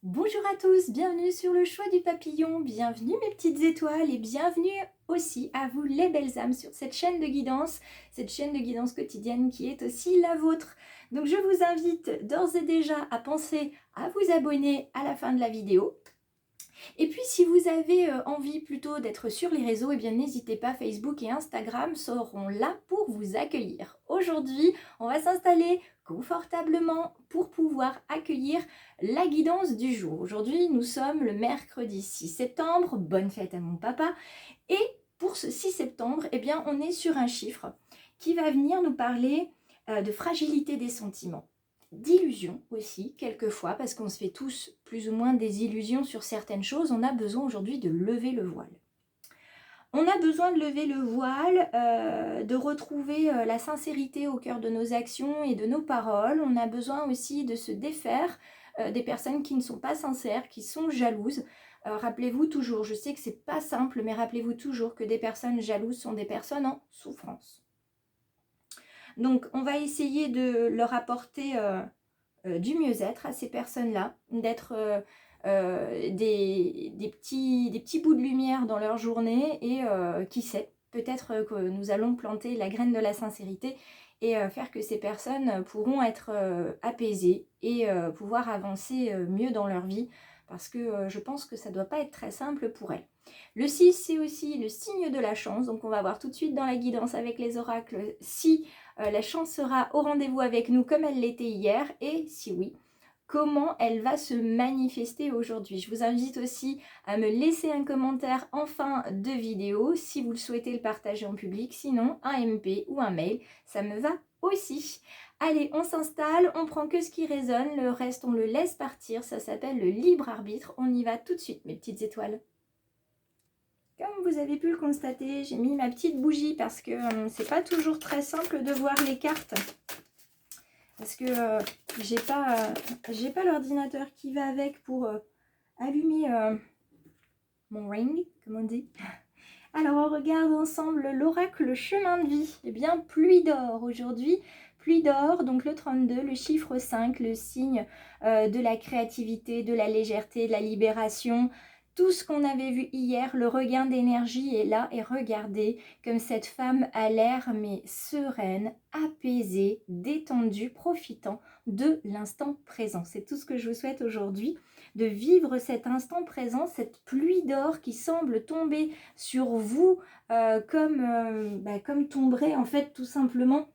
Bonjour à tous, bienvenue sur le choix du papillon, bienvenue mes petites étoiles et bienvenue aussi à vous les belles âmes sur cette chaîne de guidance quotidienne qui est aussi la vôtre. Donc je vous invite d'ores et déjà à penser à vous abonner à la fin de la vidéo. Et puis si vous avez envie plutôt d'être sur les réseaux, eh bien n'hésitez pas, Facebook et Instagram seront là pour vous accueillir. Aujourd'hui, on va s'installer confortablement pour pouvoir accueillir la guidance du jour. Aujourd'hui, nous sommes le mercredi 6 septembre, bonne fête à mon papa. Et pour ce 6 septembre, eh bien on est sur un chiffre qui va venir nous parler de fragilité des sentiments, d'illusions aussi, quelquefois, parce qu'on se fait tous plus ou moins des illusions sur certaines choses. On a besoin aujourd'hui de lever le voile. On a besoin de lever le voile, de retrouver la sincérité au cœur de nos actions et de nos paroles. On a besoin aussi de se défaire des personnes qui ne sont pas sincères, qui sont jalouses. Rappelez-vous toujours, je sais que c'est pas simple, mais rappelez-vous toujours que des personnes jalouses sont des personnes en souffrance. Donc on va essayer de leur apporter du mieux-être à ces personnes-là, d'être des petits bouts de lumière dans leur journée et qui sait, peut-être que nous allons planter la graine de la sincérité et faire que ces personnes pourront être apaisées et pouvoir avancer mieux dans leur vie parce que je pense que ça ne doit pas être très simple pour elles. Le 6, c'est aussi le signe de la chance, donc on va voir tout de suite dans la guidance avec les oracles si la chance sera au rendez-vous avec nous comme elle l'était hier et si oui, comment elle va se manifester aujourd'hui. Je vous invite aussi à me laisser un commentaire en fin de vidéo si vous le souhaitez le partager en public, sinon un MP ou un mail, ça me va aussi. Allez, on s'installe, on prend que ce qui résonne, le reste on le laisse partir, ça s'appelle le libre arbitre. On y va tout de suite mes petites étoiles. Comme vous avez pu le constater, j'ai mis ma petite bougie parce que c'est pas toujours très simple de voir les cartes. Parce que j'ai pas l'ordinateur qui va avec pour allumer mon ring, comme on dit. Alors on regarde ensemble l'oracle chemin de vie. Eh bien, pluie d'or aujourd'hui. Pluie d'or, donc le 32, le chiffre 5, le signe de la créativité, de la légèreté, de la libération. Tout ce qu'on avait vu hier, le regain d'énergie est là. Et regardez comme cette femme a l'air mais sereine, apaisée, détendue, profitant de l'instant présent. C'est tout ce que je vous souhaite aujourd'hui, de vivre cet instant présent, cette pluie d'or qui semble tomber sur vous comme tomberait en fait tout simplement,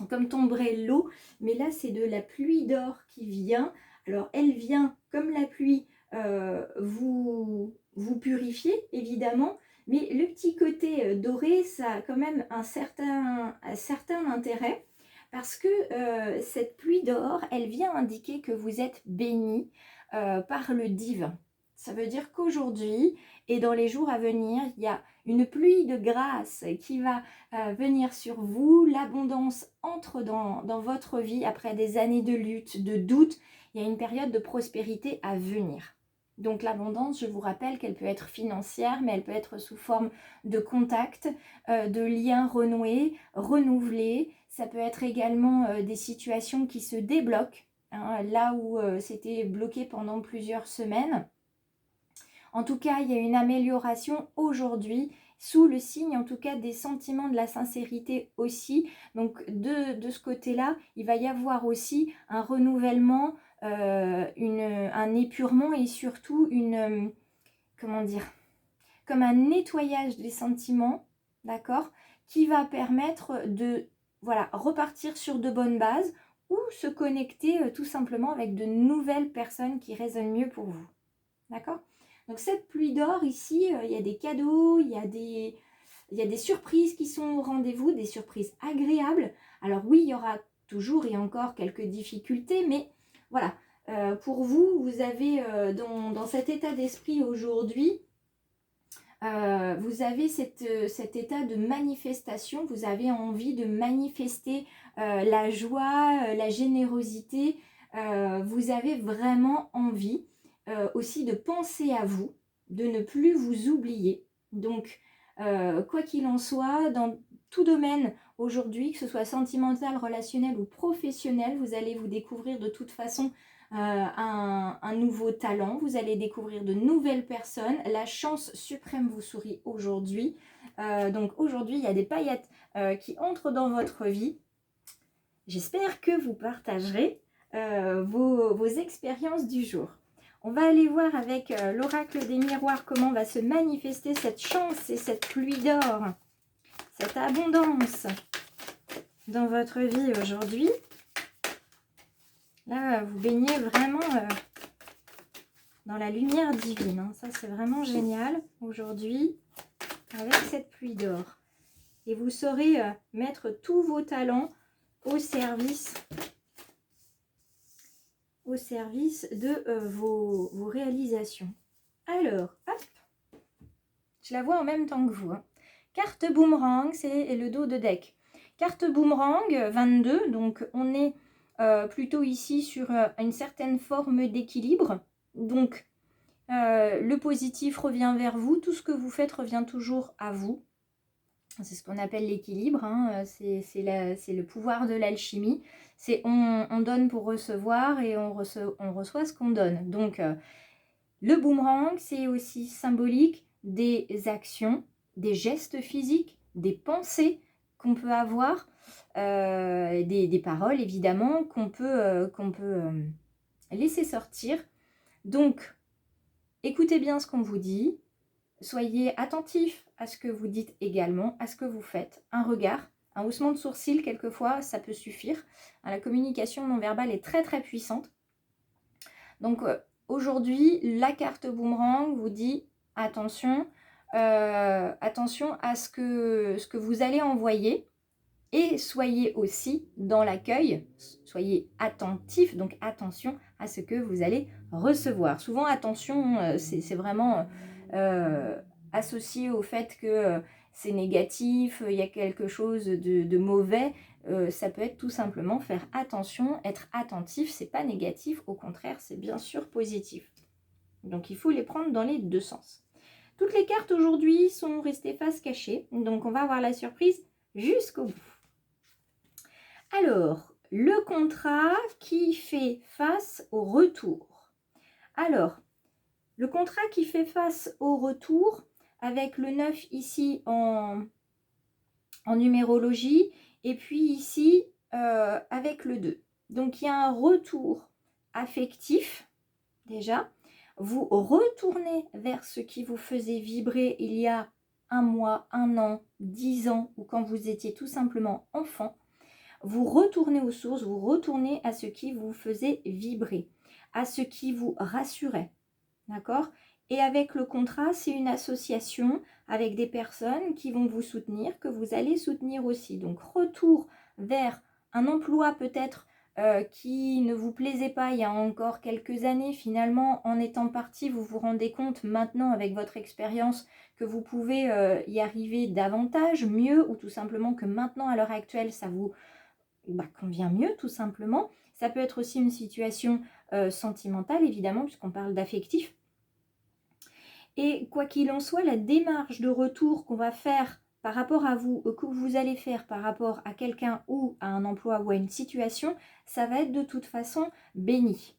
comme tomberait l'eau. Mais là c'est de la pluie d'or qui vient. Alors elle vient comme la pluie vous purifier évidemment, mais le petit côté doré ça a quand même un certain intérêt parce que cette pluie d'or elle vient indiquer que vous êtes béni par le divin. Ça veut dire qu'aujourd'hui et dans les jours à venir, il y a une pluie de grâce qui va venir sur vous. L'abondance entre dans votre vie après des années de lutte, de doute. Il y a une période de prospérité à venir. Donc l'abondance, je vous rappelle qu'elle peut être financière, mais elle peut être sous forme de contacts, de liens renoués, renouvelés. Ça peut être également des situations qui se débloquent, hein, là où c'était bloqué pendant plusieurs semaines. En tout cas, il y a une amélioration aujourd'hui sous le signe en tout cas des sentiments de la sincérité aussi. Donc de ce côté-là, il va y avoir aussi un renouvellement, un épurement et surtout comment dire, comme un nettoyage des sentiments, d'accord, qui va permettre de repartir sur de bonnes bases ou se connecter tout simplement avec de nouvelles personnes qui résonnent mieux pour vous. D'accord ? Donc cette pluie d'or ici, il y a des cadeaux, il y a des surprises qui sont au rendez-vous, des surprises agréables. Alors oui, il y aura toujours et encore quelques difficultés, mais voilà, pour vous, vous avez dans cet état d'esprit aujourd'hui, vous avez cet état de manifestation, vous avez envie de manifester la joie, la générosité, vous avez vraiment envie aussi de penser à vous, de ne plus vous oublier. Donc, quoi qu'il en soit, dans tout domaine aujourd'hui, que ce soit sentimental, relationnel ou professionnel, vous allez vous découvrir de toute façon un nouveau talent, vous allez découvrir de nouvelles personnes. La chance suprême vous sourit aujourd'hui. Donc aujourd'hui, il y a des paillettes qui entrent dans votre vie. J'espère que vous partagerez vos expériences du jour. On va aller voir avec l'oracle des miroirs comment va se manifester cette chance et cette pluie d'or, cette abondance dans votre vie aujourd'hui. Là, vous baignez vraiment dans la lumière divine. Hein. Ça, c'est vraiment génial aujourd'hui avec cette pluie d'or. Et vous saurez mettre tous vos talents au service de vos réalisations. Alors, hop, je la vois en même temps que vous. Hein. Carte boomerang, c'est le dos de deck. Carte boomerang 22, donc on est plutôt ici sur une certaine forme d'équilibre. Donc, le positif revient vers vous, tout ce que vous faites revient toujours à vous. C'est ce qu'on appelle l'équilibre, hein. C'est le pouvoir de l'alchimie. C'est on donne pour recevoir et on reçoit ce qu'on donne. Donc, le boomerang, c'est aussi symbolique des actions, des gestes physiques, des pensées qu'on peut avoir, des paroles évidemment qu'on peut laisser sortir. Donc, écoutez bien ce qu'on vous dit. Soyez attentif à ce que vous dites également, à ce que vous faites. Un regard, un haussement de sourcils, quelquefois, ça peut suffire. La communication non verbale est très très puissante. Donc aujourd'hui, la carte boomerang vous dit attention, attention à ce que vous allez envoyer. Et soyez aussi dans l'accueil, soyez attentif, donc attention à ce que vous allez recevoir. Souvent, attention, c'est vraiment associé au fait que c'est négatif, il y a quelque chose de mauvais. Ça peut être tout simplement faire attention, être attentif, c'est pas négatif, au contraire, c'est bien sûr positif. Donc, il faut les prendre dans les deux sens. Toutes les cartes aujourd'hui sont restées face cachée, donc on va avoir la surprise jusqu'au bout. Alors, le contrat qui fait face au retour. Alors, le contrat qui fait face au retour, avec le 9 ici en numérologie, et puis ici avec le 2. Donc, il y a un retour affectif, déjà. Vous retournez vers ce qui vous faisait vibrer il y a 1 mois, 1 an, 10 ans, ou quand vous étiez tout simplement enfant. Vous retournez aux sources, vous retournez à ce qui vous faisait vibrer, à ce qui vous rassurait, d'accord? Et avec le contrat, c'est une association avec des personnes qui vont vous soutenir, que vous allez soutenir aussi. Donc, retour vers un emploi peut-être qui ne vous plaisait pas il y a encore quelques années. Finalement, en étant parti, vous vous rendez compte maintenant avec votre expérience que vous pouvez y arriver davantage, mieux, ou tout simplement que maintenant, à l'heure actuelle, ça vous convient mieux tout simplement. Ça peut être aussi une situation sentimentale évidemment puisqu'on parle d'affectif. Et quoi qu'il en soit, la démarche de retour qu'on va faire par rapport à vous, que vous allez faire par rapport à quelqu'un ou à un emploi ou à une situation, ça va être de toute façon béni.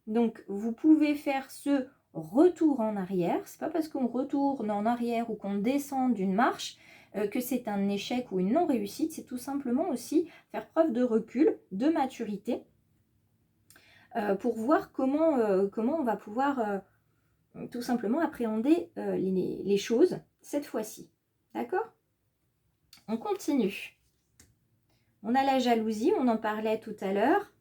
Donc vous pouvez faire ce retour en arrière. C'est pas parce qu'on retourne en arrière ou qu'on descend d'une marche que c'est un échec ou une non-réussite, c'est tout simplement aussi faire preuve de recul, de maturité, pour voir comment on va pouvoir tout simplement appréhender les choses cette fois-ci. D'accord? On continue. On a la jalousie, on en parlait tout à l'heure,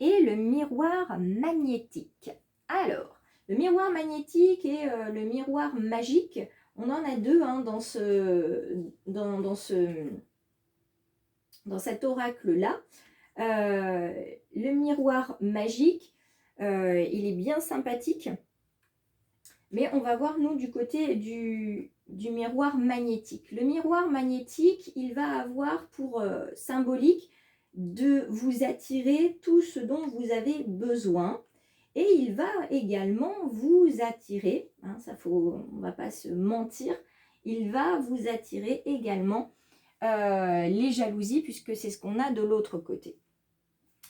et le miroir magnétique. Alors, le miroir magnétique et le miroir magique, on en a deux hein, dans cet oracle-là. Le miroir magique, il est bien sympathique. Mais on va voir, nous, du côté du miroir magnétique. Le miroir magnétique, il va avoir pour symbolique de vous attirer tout ce dont vous avez besoin. Et il va également vous attirer, hein, on ne va pas se mentir, il va vous attirer également les jalousies, puisque c'est ce qu'on a de l'autre côté.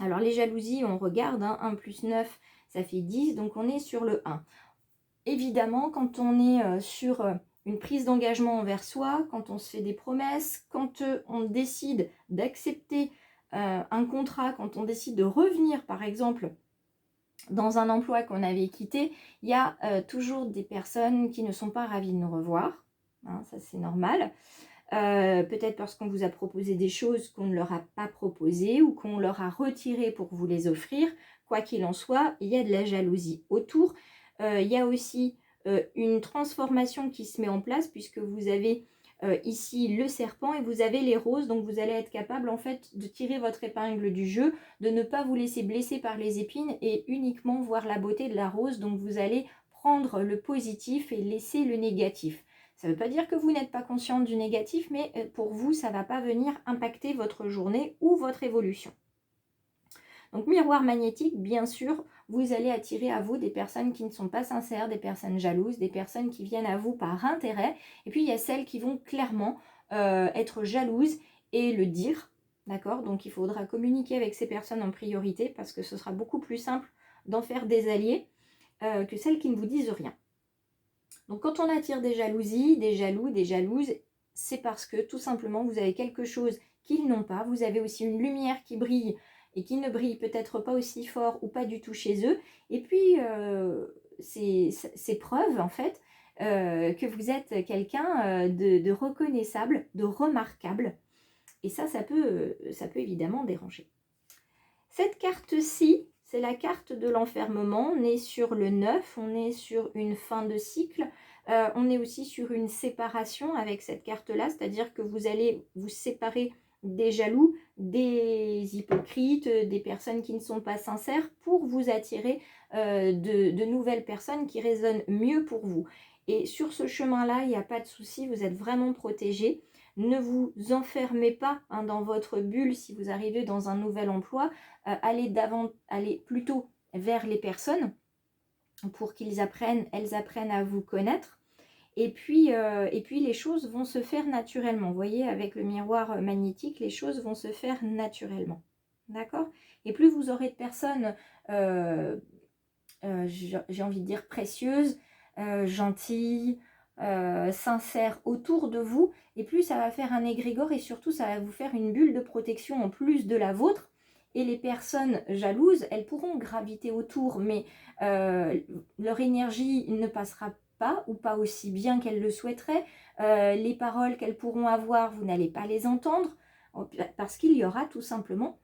Alors les jalousies, on regarde, hein, 1 + 9, ça fait 10, donc on est sur le 1. Évidemment, quand on est sur une prise d'engagement envers soi, quand on se fait des promesses, quand on décide d'accepter un contrat, quand on décide de revenir, par exemple, dans un emploi qu'on avait quitté, il y a toujours des personnes qui ne sont pas ravies de nous revoir. Hein, ça, c'est normal. Peut-être parce qu'on vous a proposé des choses qu'on ne leur a pas proposées ou qu'on leur a retirées pour vous les offrir. Quoi qu'il en soit, il y a de la jalousie autour. Il y a aussi une transformation qui se met en place puisque vous avez ici le serpent et vous avez les roses. Donc vous allez être capable en fait de tirer votre épingle du jeu, de ne pas vous laisser blesser par les épines et uniquement voir la beauté de la rose. Donc vous allez prendre le positif et laisser le négatif. Ça ne veut pas dire que vous n'êtes pas consciente du négatif, mais pour vous, ça ne va pas venir impacter votre journée ou votre évolution. Donc, miroir magnétique, bien sûr, vous allez attirer à vous des personnes qui ne sont pas sincères, des personnes jalouses, des personnes qui viennent à vous par intérêt. Et puis, il y a celles qui vont clairement être jalouses et le dire, d'accord? Donc, il faudra communiquer avec ces personnes en priorité parce que ce sera beaucoup plus simple d'en faire des alliés que celles qui ne vous disent rien. Donc quand on attire des jalousies, des jaloux, des jalouses, c'est parce que tout simplement vous avez quelque chose qu'ils n'ont pas. Vous avez aussi une lumière qui brille et qui ne brille peut-être pas aussi fort ou pas du tout chez eux. Et puis c'est preuve en fait que vous êtes quelqu'un de reconnaissable, de remarquable. Et ça peut évidemment déranger. Cette carte-ci, c'est la carte de l'enfermement. On est sur le 9, on est sur une fin de cycle. On est aussi sur une séparation avec cette carte-là, c'est-à-dire que vous allez vous séparer des jaloux, des hypocrites, des personnes qui ne sont pas sincères pour vous attirer de nouvelles personnes qui résonnent mieux pour vous. Et sur ce chemin-là, il n'y a pas de souci, vous êtes vraiment protégés. Ne vous enfermez pas dans votre bulle si vous arrivez dans un nouvel emploi. Allez plutôt vers les personnes pour elles apprennent à vous connaître. Et puis les choses vont se faire naturellement. Vous voyez, avec le miroir magnétique, les choses vont se faire naturellement. D'accord? Et plus vous aurez de personnes, j'ai envie de dire précieuses, gentilles, sincères autour de vous, et plus ça va faire un égrégore et surtout ça va vous faire une bulle de protection en plus de la vôtre. Et les personnes jalouses, elles pourront graviter autour, mais leur énergie ne passera pas ou pas aussi bien qu'elles le souhaiteraient. Les paroles qu'elles pourront avoir, vous n'allez pas les entendre parce qu'il y aura tout simplement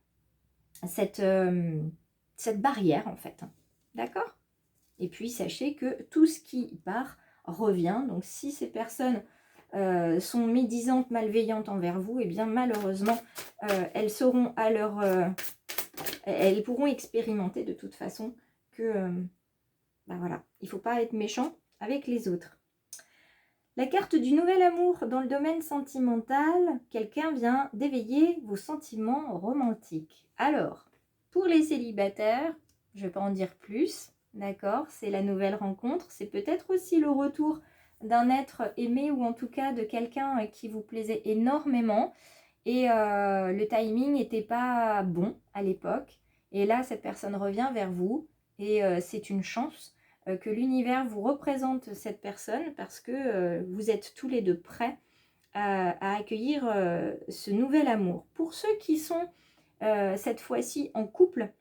cette barrière en fait. D'accord? Et puis sachez que tout ce qui part revient. Donc si ces personnes sont médisantes, malveillantes envers vous, et bien malheureusement elles seront à leur elles pourront expérimenter de toute façon que voilà, il ne faut pas être méchant avec les autres. La carte du nouvel amour dans le domaine sentimental, quelqu'un vient d'éveiller vos sentiments romantiques. Alors, pour les célibataires, je ne vais pas en dire plus, d'accord, c'est la nouvelle rencontre, c'est peut-être aussi le retour d'un être aimé ou en tout cas de quelqu'un qui vous plaisait énormément et le timing n'était pas bon à l'époque. Et là, cette personne revient vers vous et c'est une chance que l'univers vous représente cette personne parce que vous êtes tous les deux prêts à accueillir ce nouvel amour. Pour ceux qui sont cette fois-ci en couple,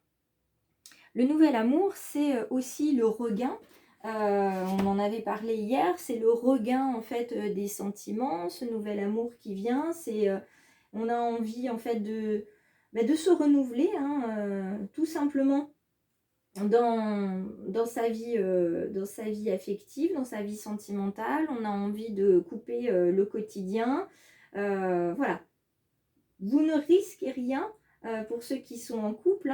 le nouvel amour, c'est aussi le regain. On en avait parlé hier, c'est le regain en fait des sentiments, ce nouvel amour qui vient, c'est on a envie en fait de se renouveler, tout simplement dans sa vie affective, dans sa vie sentimentale. On a envie de couper le quotidien. Voilà. Vous ne risquez rien pour ceux qui sont en couple.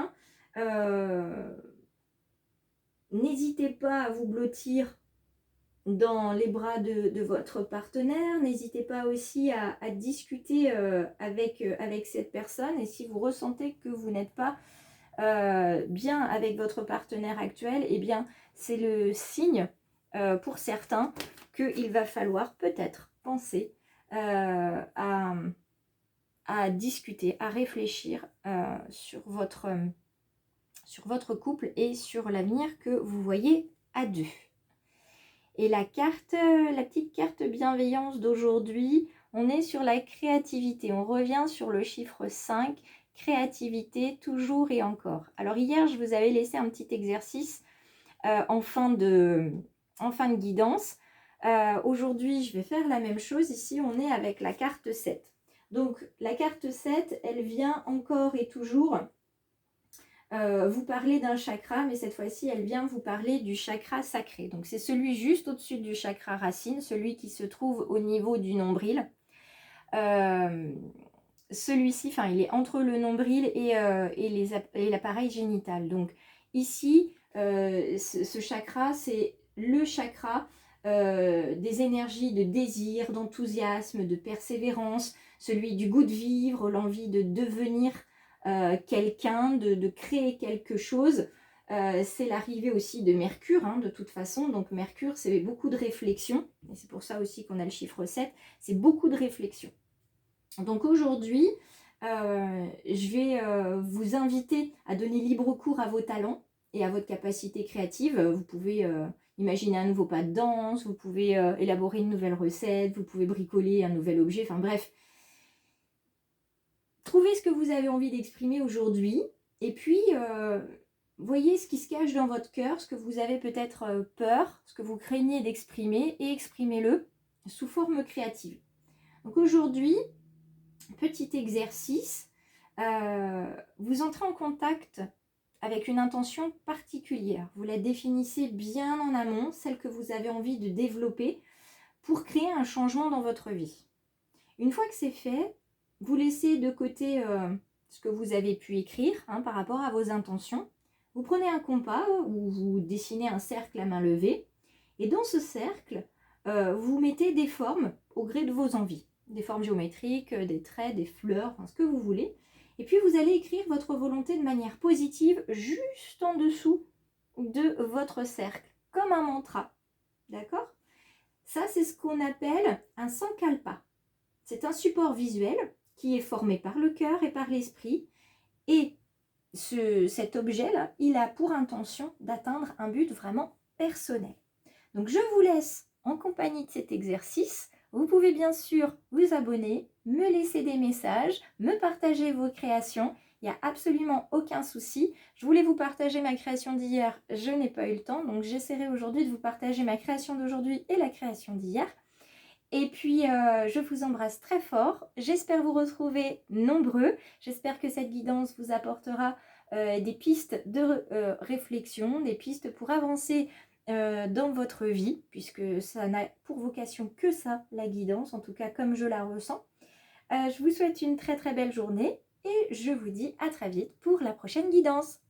N'hésitez pas à vous blottir dans les bras de votre partenaire. N'hésitez pas aussi à discuter avec cette personne. Et si vous ressentez que vous n'êtes pas bien avec votre partenaire actuel, eh bien c'est le signe pour certains qu'il va falloir peut-être penser à discuter, à réfléchir sur sur votre couple et sur l'avenir que vous voyez à deux. Et la petite carte bienveillance d'aujourd'hui, on est sur la créativité. On revient sur le chiffre 5, créativité, toujours et encore. Alors hier, je vous avais laissé un petit exercice en fin de guidance. Aujourd'hui, je vais faire la même chose. Ici, on est avec la carte 7. Donc, la carte 7, elle vient encore et toujours vous parler d'un chakra, mais cette fois-ci, elle vient vous parler du chakra sacré. Donc, c'est celui juste au-dessus du chakra racine, celui qui se trouve au niveau du nombril. Celui-ci, enfin, il est entre le nombril et l'appareil génital. Donc, ici, ce chakra, c'est le chakra des énergies de désir, d'enthousiasme, de persévérance, celui du goût de vivre, l'envie de devenir quelqu'un, de créer quelque chose. C'est l'arrivée aussi de Mercure, hein, de toute façon. Donc Mercure, c'est beaucoup de réflexion. Et c'est pour ça aussi qu'on a le chiffre 7. C'est beaucoup de réflexion. Donc aujourd'hui, je vais vous inviter à donner libre cours à vos talents et à votre capacité créative. Vous pouvez imaginer un nouveau pas de danse, vous pouvez élaborer une nouvelle recette, vous pouvez bricoler un nouvel objet, enfin bref. Trouvez ce que vous avez envie d'exprimer aujourd'hui et puis voyez ce qui se cache dans votre cœur, ce que vous avez peut-être peur, ce que vous craignez d'exprimer et exprimez-le sous forme créative. Donc aujourd'hui, petit exercice, vous entrez en contact avec une intention particulière. Vous la définissez bien en amont, celle que vous avez envie de développer pour créer un changement dans votre vie. Une fois que c'est fait, vous laissez de côté ce que vous avez pu écrire hein, par rapport à vos intentions. Vous prenez un compas ou vous dessinez un cercle à main levée. Et dans ce cercle, vous mettez des formes au gré de vos envies. Des formes géométriques, des traits, des fleurs, enfin, ce que vous voulez. Et puis vous allez écrire votre volonté de manière positive juste en dessous de votre cercle, comme un mantra. D'accord ? Ça, c'est ce qu'on appelle un sankalpa. C'est un support visuel qui est formé par le cœur et par l'esprit. Et cet objet-là, il a pour intention d'atteindre un but vraiment personnel. Donc, je vous laisse en compagnie de cet exercice. Vous pouvez bien sûr vous abonner, me laisser des messages, me partager vos créations. Il n'y a absolument aucun souci. Je voulais vous partager ma création d'hier, je n'ai pas eu le temps. Donc, j'essaierai aujourd'hui de vous partager ma création d'aujourd'hui et la création d'hier. Et puis, je vous embrasse très fort. J'espère vous retrouver nombreux. J'espère que cette guidance vous apportera des pistes de réflexion, des pistes pour avancer dans votre vie, puisque ça n'a pour vocation que ça, la guidance, en tout cas comme je la ressens. Je vous souhaite une très très belle journée et je vous dis à très vite pour la prochaine guidance.